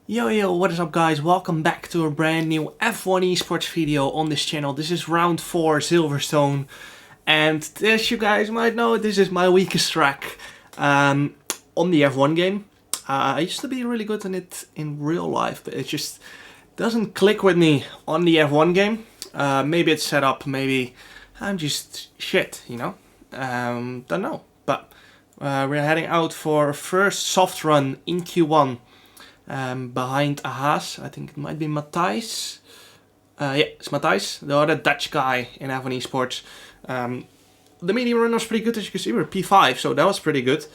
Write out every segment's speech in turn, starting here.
Yo, what is up guys? Welcome back to a brand new F1 Esports video on this channel. This is round 4 Silverstone, and as you guys might know, this is my weakest track on the F1 game. I used to be really good on it in real life, but it just doesn't click with me on the F1 game. Maybe it's set up, maybe I'm just shit, you know? Don't know, but we're heading out for a first soft run in Q1. Behind a Haas, I think it might be Matthijs. Yeah, it's Matthijs, the other Dutch guy in F1 Esports. The medium run was pretty good, as you can see. We're P5, so that was pretty good.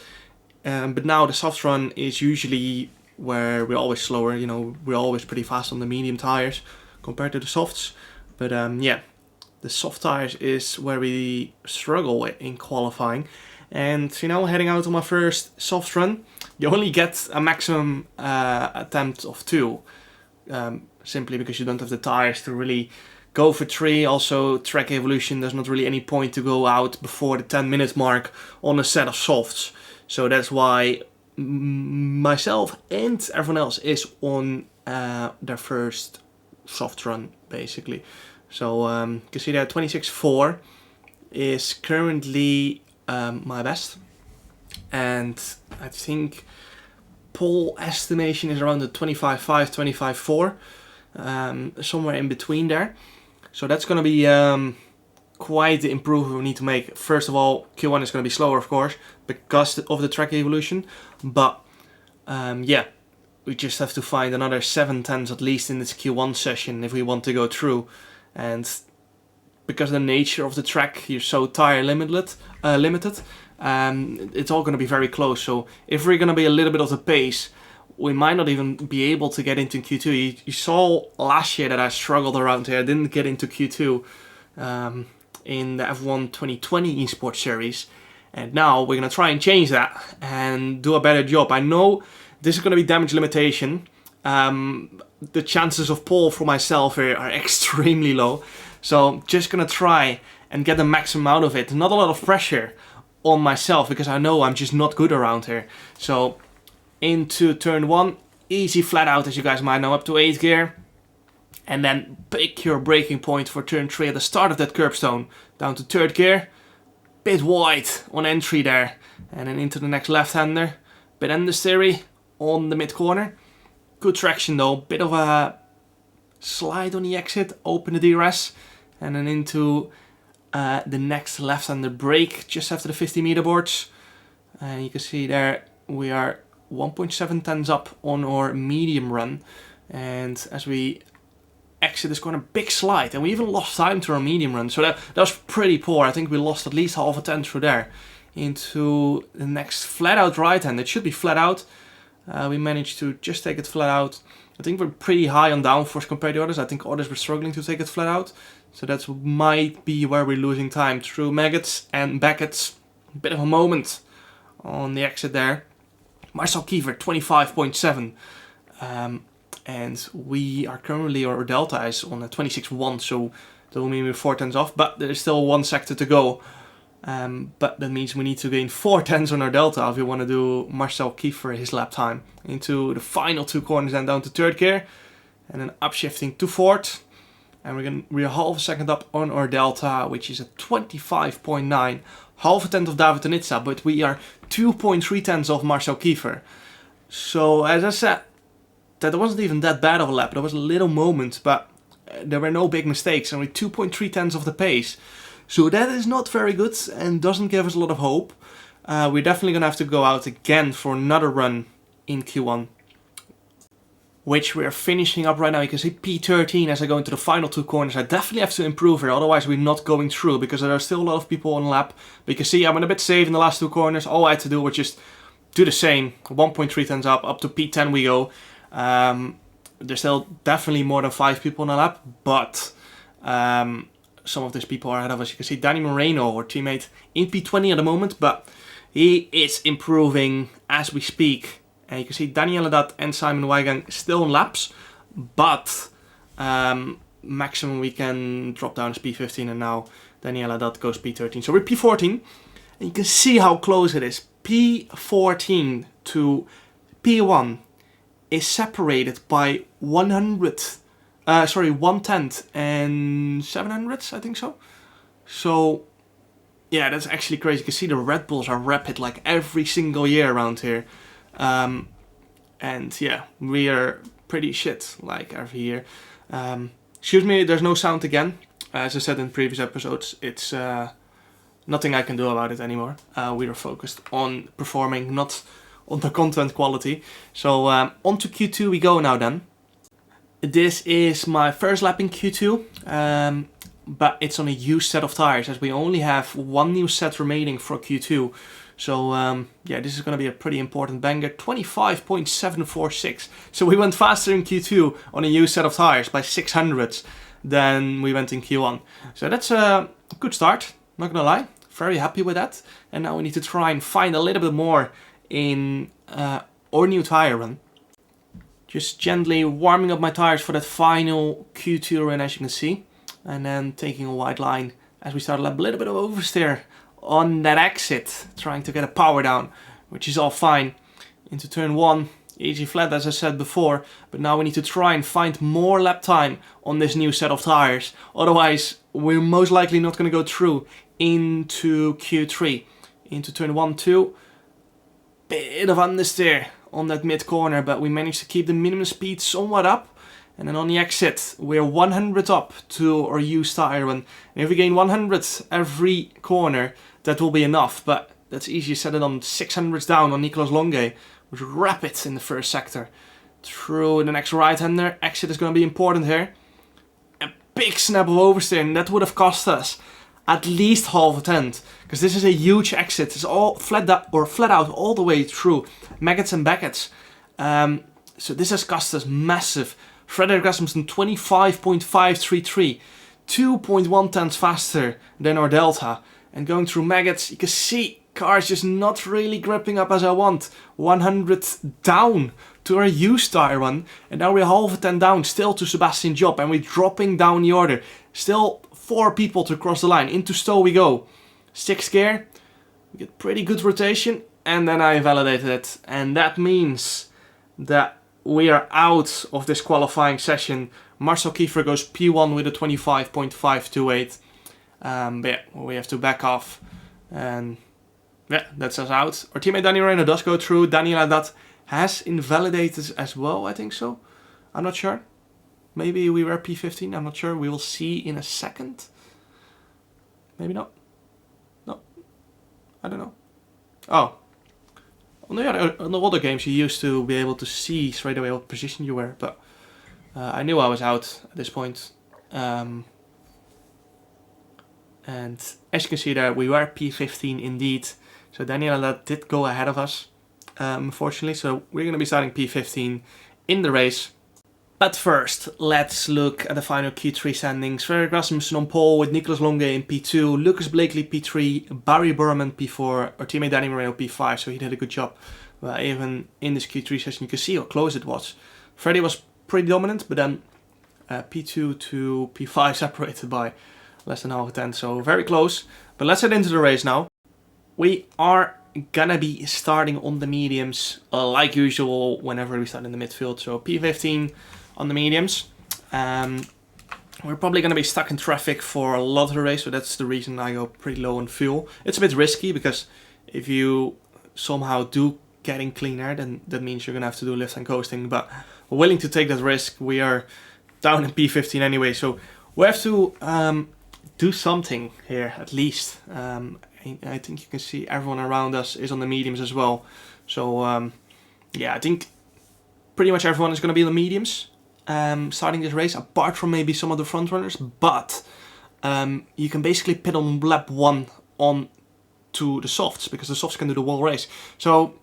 But now the soft run is usually where we're always slower. You know, we're always pretty fast on the medium tires compared to the softs. But yeah, the soft tires is where we struggle with in qualifying. And you know, heading out on my first soft run, you only get a maximum attempt of 2, simply because you don't have the tires to really go for 3. Also, track evolution, there's not really any point to go out before the 10-minute mark on a set of softs. So that's why myself and everyone else is on their first soft run, basically. So you can see that 26.4 is currently my best, and I think pole estimation is around the 25.5, 25.4, somewhere in between there. So that's going to be quite the improvement we need to make. First of all, Q1 is going to be slower, of course, because of the track evolution, but yeah, we just have to find another 7/10 at least in this Q1 session if we want to go through. And because of the nature of the track, you're so tire limited, it's all going to be very close. So if we're going to be a little bit of the pace, we might not even be able to get into Q2. You saw last year that I struggled around here. I didn't get into Q2 in the F1 2020 Esports series. And now we're going to try and change that and do a better job. I know this is going to be damage limitation. The chances of pole for myself here are extremely low. So just gonna try and get the maximum out of it. Not a lot of pressure on myself because I know I'm just not good around here. So into turn 1, easy flat out, as you guys might know, up to 8th gear. And then pick your braking point for turn 3 at the start of that curbstone. Down to 3rd gear, bit wide on entry there. And then into the next left-hander, bit understeery on the mid-corner. Good traction though, bit of a slide on the exit, open the DRS. And then into the next left-hander brake just after the 50-meter boards. And you can see there we are 1.7 tenths up on our medium run. And as we exit this corner, big slide. And we even lost time to our medium run. So that was pretty poor. I think we lost at least half a tenth through there. Into the next flat-out right-hand. It should be flat out. We managed to just take it flat out. I think we're pretty high on downforce compared to others. I think others were struggling to take it flat out. So that might be where we're losing time through Maggots and Beckett's. A bit of a moment on the exit there. Marcel Kiefer, 25.7. And we are currently, our delta is on a 26.1. So that will mean we're 4 tenths off. But there is still 1 sector to go. But that means we need to gain 4 tenths on our delta if we want to do Marcel Kiefer his lap time. Into the final 2 corners and down to 3rd gear. And then upshifting to 4th. And we're half a second up on our delta, which is at 25.9. Half a tenth of David Tenitza, but we are 2.3 tenths off Marcel Kiefer. So as I said, that wasn't even that bad of a lap. There was a little moment, but there were no big mistakes. And we're 2.3 tenths of the pace. So that is not very good and doesn't give us a lot of hope. We're definitely going to have to go out again for another run in Q1, which we're finishing up right now. You can see P13 as I go into the final 2 corners. I definitely have to improve here, otherwise we're not going through because there are still a lot of people on lap. But you can see I went a bit safe in the last 2 corners. All I had to do was just do the same. 1.3 tenths up to P10 we go. There's still definitely more than 5 people on the lap, but some of these people are ahead of us. You can see Danny Moreno, our teammate, in P20 at the moment, but he is improving as we speak. And you can see Daniel Haddad and Simon Weigang still on laps, but maximum we can drop down is P15, and now Daniel Haddad goes P13. So we're P14, and you can see how close it is. P14 to P1 is separated by 1/10 and 700ths, I think so. So yeah, that's actually crazy. You can see the Red Bulls are rapid like every single year around here. And yeah, we are pretty shit like every year. Excuse me, there's no sound again. As I said in previous episodes, it's nothing I can do about it anymore. We are focused on performing, not on the content quality. So on to Q2 we go now then. This is my first lap in Q2, but it's on a used set of tires as we only have one new set remaining for Q2. So yeah, this is going to be a pretty important banger, 25.746. So we went faster in Q2 on a used set of tires by 600ths than we went in Q1. So that's a good start, not gonna lie. Very happy with that. And now we need to try and find a little bit more in our new tire run. Just gently warming up my tires for that final Q2 run, as you can see. And then taking a wide line as we start a little bit of oversteer on that exit, trying to get a power down, which is all fine. Into turn 1, easy flat as I said before, but now we need to try and find more lap time on this new set of tires. Otherwise, we're most likely not going to go through into Q3. Into turn 1, 2, bit of understeer on that mid corner, but we managed to keep the minimum speed somewhat up. And then on the exit, we're 100 up to our used tire run. And if we gain 100 every corner, that will be enough. But that's easier said than on 600s down on Nicolas Longue, was rapid in the first sector. Through the next right-hander, exit is going to be important here. A big snap of oversteer, and that would have cost us at least half a tenth. Because this is a huge exit. It's all flat out all the way through Maggots and Beckets. So this has cost us massive. Frederick Rasmussen 25.533, 2.1 tenths faster than our Delta. And going through Maggots, you can see cars just not really gripping up as I want. 100 down to our used tire run. And now we're half a tenth down still to Sebastian Job. And we're dropping down the order. Still 4 people to cross the line. Into Stowe we go. 6th gear. We get pretty good rotation. And then I validated it. And that means that we are out of this qualifying session. Marcel Kiefer goes P1 with a 25.528. But yeah, we have to back off. And yeah, that's us out. Our teammate Daniel Reiner does go through. Daniel that has invalidated as well, I think so. I'm not sure. Maybe we were P15, I'm not sure. We will see in a second. Maybe not. No. I don't know. Oh. On the other games you used to be able to see straight away what position you were, but I knew I was out at this point. And as you can see there, we were P15 indeed. So Daniela did go ahead of us, unfortunately. So we're going to be starting P15 in the race. But first, let's look at the final Q3 standings. Frederick Rasmussen on pole with Nicolas Longue in P2, Lucas Blakely P3, Barry Burman P4, our teammate Danny Moreno P5, so he did a good job. Even in this Q3 session, you can see how close it was. Freddy was pretty dominant, but then P2 to P5 separated by less than half a tenth, so very close. But let's head into the race now. We are gonna be starting on the mediums, like usual, whenever we start in the midfield, so P15 on the mediums. We're probably going to be stuck in traffic for a lot of the race, so that's the reason I go pretty low on fuel. It's a bit risky because if you somehow do get in clean air, then that means you're going to have to do lift and coasting, but we're willing to take that risk. We are down in P15 anyway, so we have to do something here at least. I think you can see everyone around us is on the mediums as well. So yeah, I think pretty much everyone is going to be on the mediums. Starting this race, apart from maybe some of the front runners, but you can basically pit on lap 1 on to the softs, because the softs can do the whole race. So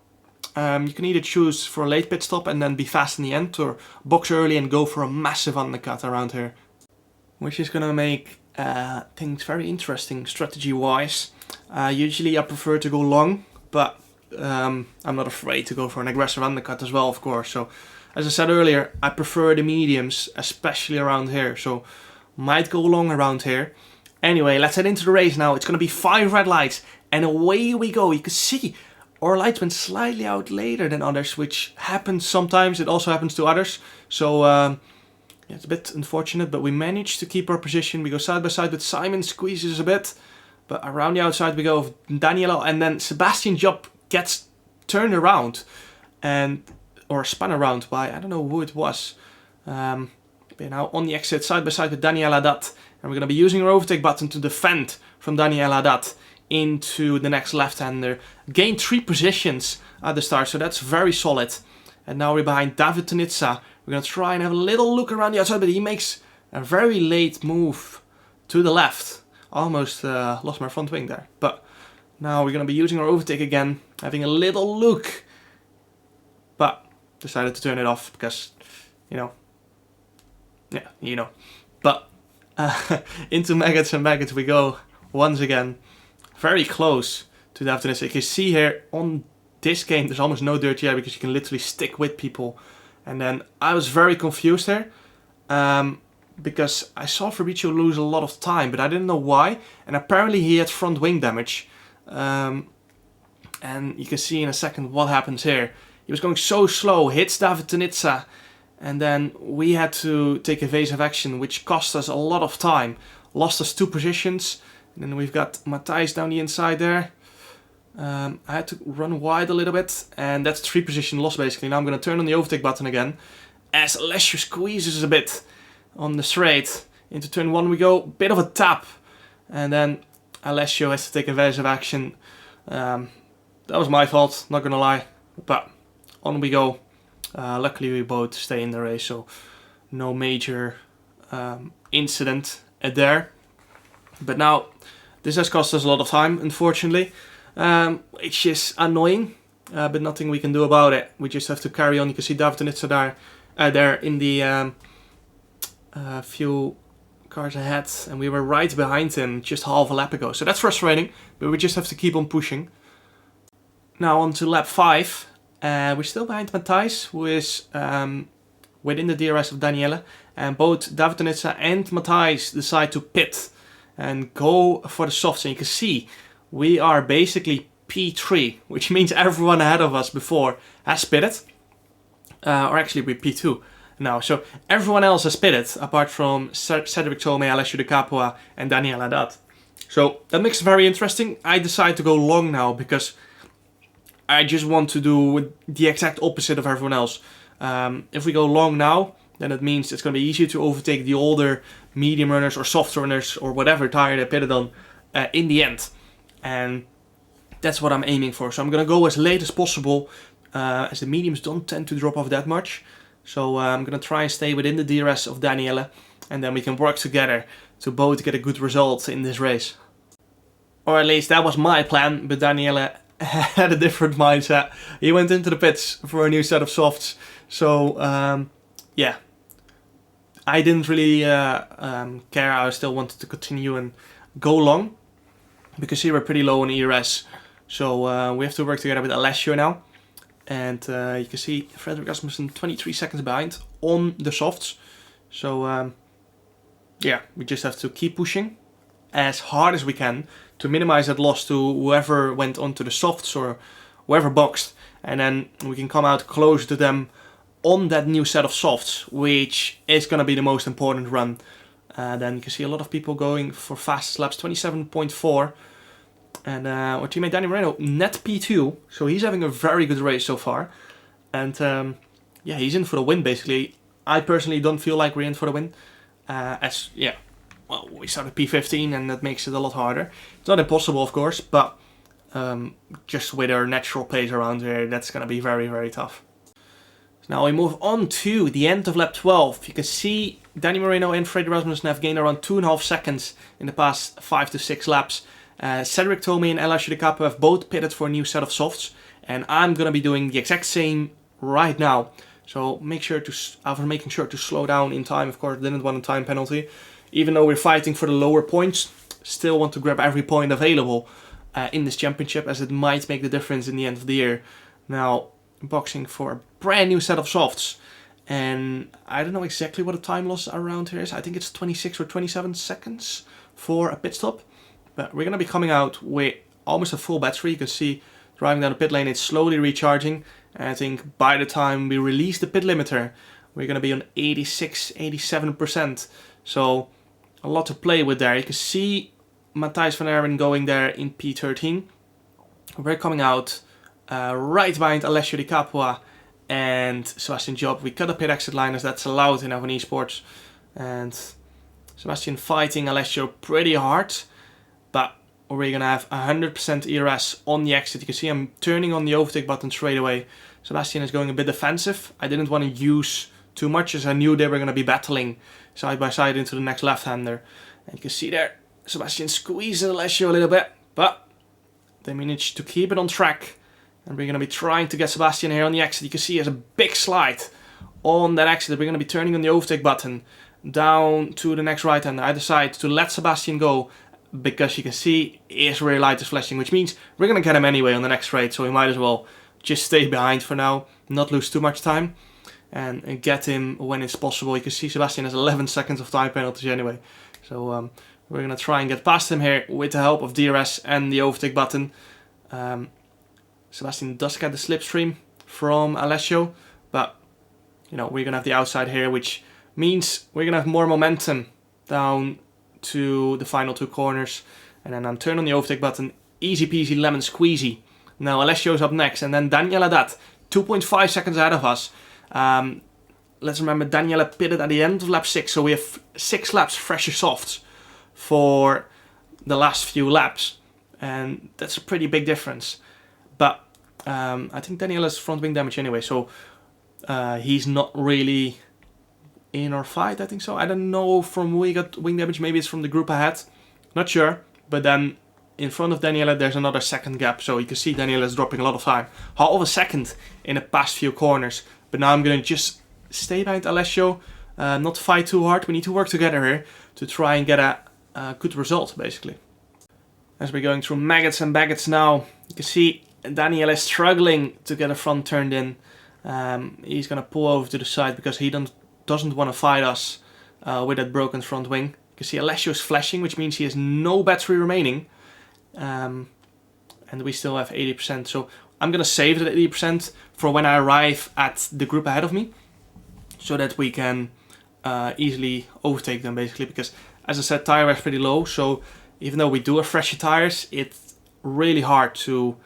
you can either choose for a late pit stop and then be fast in the end, or box early and go for a massive undercut around here, which is gonna make things very interesting strategy wise. Usually I prefer to go long, but I'm not afraid to go for an aggressive undercut as well, of course. So as I said earlier, I prefer the mediums, especially around here, so might go long around here. Anyway, let's head into the race now. It's going to be 5 red lights, and away we go. You can see our lights went slightly out later than others, which happens sometimes. It also happens to others. So yeah, it's a bit unfortunate, but we managed to keep our position. We go side by side with Simon, squeezes a bit. But around the outside we go with Daniela, and then Sebastian Job gets turned around or spun around by, I don't know who it was. We're now on the exit side by side with Daniela Dat, and we're going to be using our overtake button to defend from Daniela Dat into the next left-hander. Gained 3 positions at the start, so that's very solid. And now we're behind David Tonitsa. We're going to try and have a little look around the outside, but he makes a very late move to the left. Almost lost my front wing there. But now we're going to be using our overtake again, having a little look. But decided to turn it off because, you know. Yeah, you know. But into maggots and maggots we go once again. Very close to the afternoon. So you can see here on this game there's almost no dirty air because you can literally stick with people. And then I was very confused here. Because I saw Fabrizio lose a lot of time, but I didn't know why. And apparently he had front wing damage. And you can see in a second what happens here. He was going so slow, hits David Tonitsa, and then we had to take evasive action, which cost us a lot of time. Lost us 2 positions, and then we've got Matthijs down the inside there. I had to run wide a little bit, and that's 3 position loss basically. Now I'm going to turn on the overtake button again, as Alessio squeezes a bit on the straight. Into turn 1 we go, bit of a tap, and then Alessio has to take evasive action. That was my fault, not gonna lie, but on we go. Luckily we both stay in the race, so no major incident there. But now this has cost us a lot of time, unfortunately, which is annoying, but nothing we can do about it. We just have to carry on. You can see David Nitsa there in the few cars ahead, and we were right behind him just half a lap ago. So that's frustrating, but we just have to keep on pushing. Now on to lap 5. We're still behind Matthijs, who is within the DRS of Daniela. And both David Tonitsa and Matthijs decide to pit and go for the softs. And you can see we are basically P3, which means everyone ahead of us before has pitted. Or actually we're P2 now. So everyone else has pitted, apart from Cedric Tome, Alessio De Capua and Daniela Dat. So that makes it very interesting. I decide to go long now because I just want to do the exact opposite of everyone else. If we go long now, then it means it's going to be easier to overtake the older medium runners or soft runners or whatever tire they pitted on in the end. And that's what I'm aiming for. So I'm going to go as late as possible, as the mediums don't tend to drop off that much. So I'm going to try and stay within the DRS of Daniela, and then we can work together to both get a good result in this race. Or at least that was my plan, but Daniela had a different mindset. He went into the pits for a new set of softs. So yeah, I didn't really care. I still wanted to continue and go long because here we're pretty low on ERS. So we have to work together with Alessio now. And you can see Frederick Rasmussen 23 seconds behind on the softs. So yeah, we just have to keep pushing as hard as we can to minimize that loss to whoever went onto the softs or whoever boxed. And then we can come out closer to them on that new set of softs, which is going to be the most important run. Then you can see a lot of people going for fast laps, 27.4. And our teammate Danny Moreno, net P2, so he's having a very good race so far. And yeah, he's in for the win basically. I personally don't feel like we're in for the win. Yeah, well, we started P15 and that makes it a lot harder. It's not impossible, of course, but just with our natural pace around here, that's going to be very, very tough. So now we move on to the end of lap 12. You can see Danny Moreno and Freddy Rasmussen have gained around 2.5 seconds in the past 5 to 6 laps. Cedric Tome and Alessio De Capua have both pitted for a new set of softs, and I'm going to be doing the exact same right now. So make sure to, after making sure to slow down in time, of course, didn't want a time penalty. Even though we're fighting for the lower points, still want to grab every point available in this championship, as it might make the difference in the end of the year. Now, boxing for a brand new set of softs, and I don't know exactly what the time loss around here is. I think it's 26 or 27 seconds for a pit stop. But we're going to be coming out with almost a full battery. You can see driving down the pit lane, it's slowly recharging. And I think by the time we release the pit limiter, we're going to be on 86, 87%. So a lot to play with there. You can see Matthijs van Erwen going there in P13. We're coming out right behind Alessio Di Capua and Sebastian Job. We cut a pit exit line as that's allowed in F1 Esports. And Sebastian fighting Alessio pretty hard. But we're going to have 100% ERS on the exit. You can see I'm turning on the overtake button straight away. Sebastian is going a bit defensive. I didn't want to use too much as I knew they were going to be battling side by side into the next left-hander. And you can see there, Sebastian squeezing Alessio a little bit. But they managed to keep it on track. And we're going to be trying to get Sebastian here on the exit. You can see he has a big slide on that exit. We're going to be turning on the overtake button down to the next right-hander. I decide to let Sebastian go because you can see his rear light is flashing, which means we're going to get him anyway on the next straight. So we might as well just stay behind for now, not lose too much time, and get him when it's possible. You can see Sebastian has 11 seconds of time penalties anyway. So we're going to try and get past him here with the help of DRS and the overtake button. Sebastian does get the slipstream from Alessio, but you know, we're going to have the outside here, which means we're going to have more momentum down to the final two corners. And then I'm turning on the overtake button, easy peasy lemon squeezy. Now Alessio's up next, and then Daniel Haddad, 2.5 seconds ahead of us. Let's remember Daniela pitted at the end of lap 6, so we have 6 laps fresher softs for the last few laps, and that's a pretty big difference. But I think Daniela's front wing damage anyway, so he's not really in our fight, I think so. I don't know from who he got wing damage, maybe it's from the group ahead, not sure. But then in front of Daniela there's another second gap, so you can see Daniela's dropping a lot of time. Half a second in the past few corners. But now I'm going to just stay behind Alessio, not fight too hard. We need to work together here to try and get a good result, basically. As we're going through maggots and baggets now, you can see Daniel is struggling to get a front turned in. He's going to pull over to the side because he doesn't want to fight us with that broken front wing. You can see Alessio is flashing, which means he has no battery remaining. And we still have 80%. So I'm going to save that 80% for when I arrive at the group ahead of me, so that we can easily overtake them, basically. Because, as I said, tire wear is pretty low. So even though we do have fresher tires, it's really hard to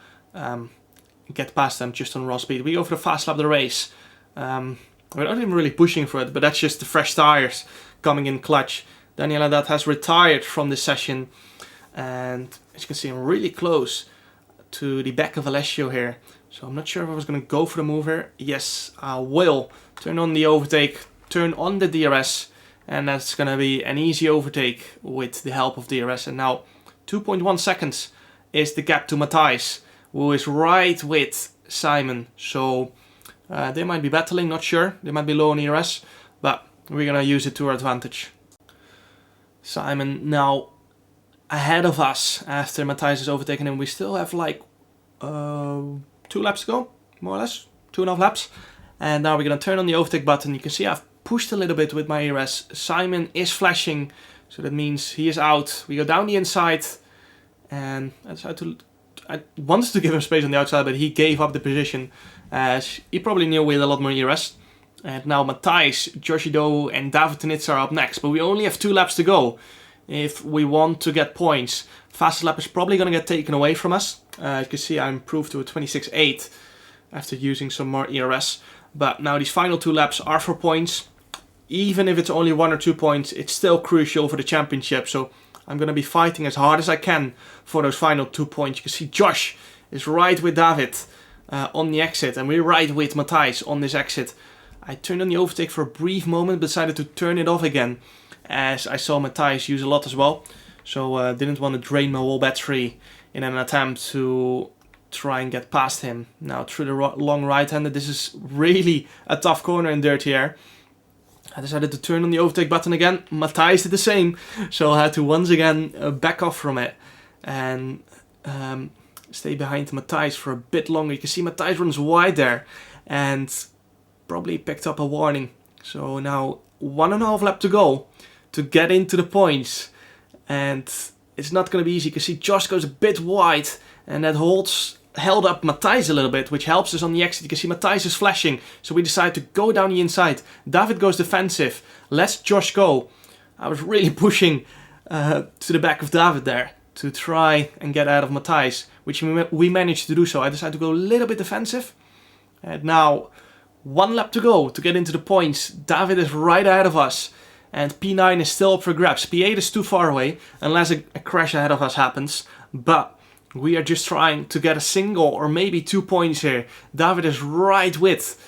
get past them just on raw speed. We go for the fast lap of the race. We're not even really pushing for it, but that's just the fresh tires coming in clutch. Daniel Haddad has retired from this session, and as you can see, I'm really close to the back of Alessio here. So I'm not sure if I was going to go for the move here. Yes, I will. Turn on the overtake, turn on the DRS, and that's going to be an easy overtake with the help of DRS. And now 2.1 seconds is the gap to Matthijs, who is right with Simon. So they might be battling, not sure. They might be low on ERS, but we're going to use it to our advantage. Simon now ahead of us after Matthijs has overtaken him. We still have like 2 laps to go, more or less, 2.5 laps. And now we're going to turn on the overtake button. You can see I've pushed a little bit with my ERS. Simon is flashing, so that means he is out. We go down the inside, and I wanted to give him space on the outside, but he gave up the position, as he probably knew we had a lot more ERS. And now Matthijs, Joshi Do and David Tenitz are up next, but we only have 2 laps to go if we want to get points. Fastest lap is probably going to get taken away from us. You can see I improved to a 26.8 after using some more ERS. But now these final 2 laps are for points. Even if it's only 1 or 2 points, it's still crucial for the championship. So I'm going to be fighting as hard as I can for those final 2 points. You can see Josh is right with David on the exit, and we're right with Matthijs on this exit. I turned on the overtake for a brief moment, but decided to turn it off again, as I saw Matthijs use a lot as well. So didn't want to drain my whole battery in an attempt to try and get past him. Now through the long right-hander, this is really a tough corner in dirty air. I decided to turn on the overtake button again. Matthijs did the same, so I had to once again back off from it and stay behind Matthijs for a bit longer. You can see Matthijs runs wide there and probably picked up a warning. So now 1.5 lap to go to get into the points, and it's not going to be easy. You can see Josh goes a bit wide, and that holds held up Matthijs a little bit, which helps us on the exit. You can see Matthijs is flashing, so we decide to go down the inside. David goes defensive. Let's Josh go. I was really pushing to the back of David there to try and get out of Matthijs, which we managed to do so. I decided to go a little bit defensive. And now, 1 lap to go to get into the points. David is right ahead of us. And P9 is still up for grabs. P8 is too far away, unless a crash ahead of us happens. But we are just trying to get a single or maybe 2 points here. David is right with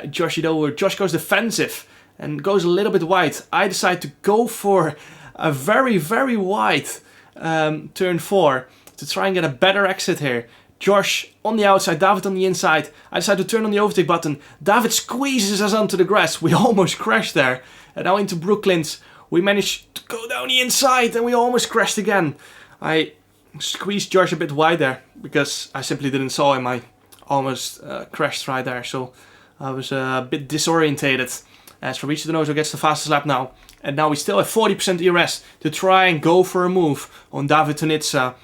Josh over. Josh goes defensive and goes a little bit wide. I decide to go for a very, very wide turn 4 to try and get a better exit here. Josh on the outside, David on the inside. I decide to turn on the overtake button. David squeezes us onto the grass. We almost crashed there. And now into Brooklyn's. We managed to go down the inside and we almost crashed again. I squeezed Josh a bit wide there because I simply didn't saw him. I almost crashed right there. So I was a bit disorientated. As for Reach the Nose, who gets the fastest lap now. And now we still have 40% ERS to try and go for a move on David Tonitsa.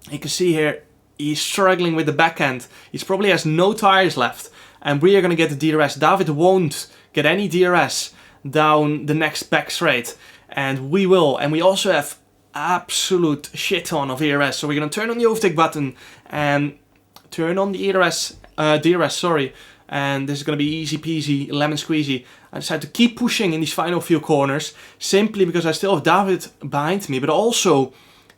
You can see here, he's struggling with the backhand. He probably has no tires left. And we are going to get the DRS. David won't get any DRS down the next back straight. And we will. And we also have absolute shit ton of ERS. So we're going to turn on the overtake button and turn on the DRS, sorry. And this is going to be easy peasy, lemon squeezy. I decided to keep pushing in these final few corners, simply because I still have David behind me, but also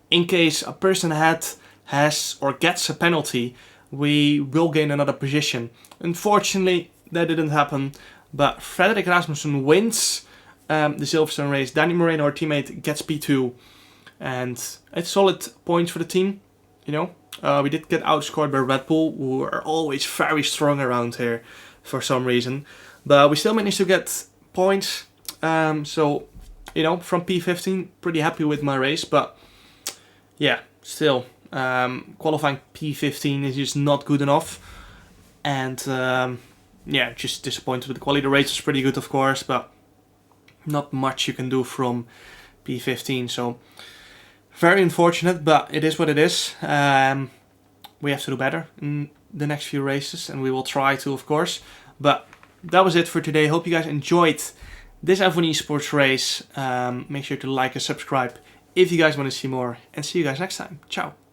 in case a person has or gets a penalty, we will gain another position. Unfortunately, that didn't happen, but Frederik Rasmussen wins the Silverstone race. Danny Moreno, our teammate, gets P2, and it's solid points for the team, you know. We did get outscored by Red Bull, who are always very strong around here for some reason. But we still managed to get points. So, you know, from P15, pretty happy with my race. But, yeah, still, qualifying P15 is just not good enough. And, yeah, just disappointed with the quality. The race was pretty good, of course, but not much you can do from P15. So, very unfortunate, but it is what it is. We have to do better in the next few races, and we will try to, of course. But that was it for today. Hope you guys enjoyed this F1 Esports race. Make sure to like and subscribe if you guys want to see more, and see you guys next time. Ciao.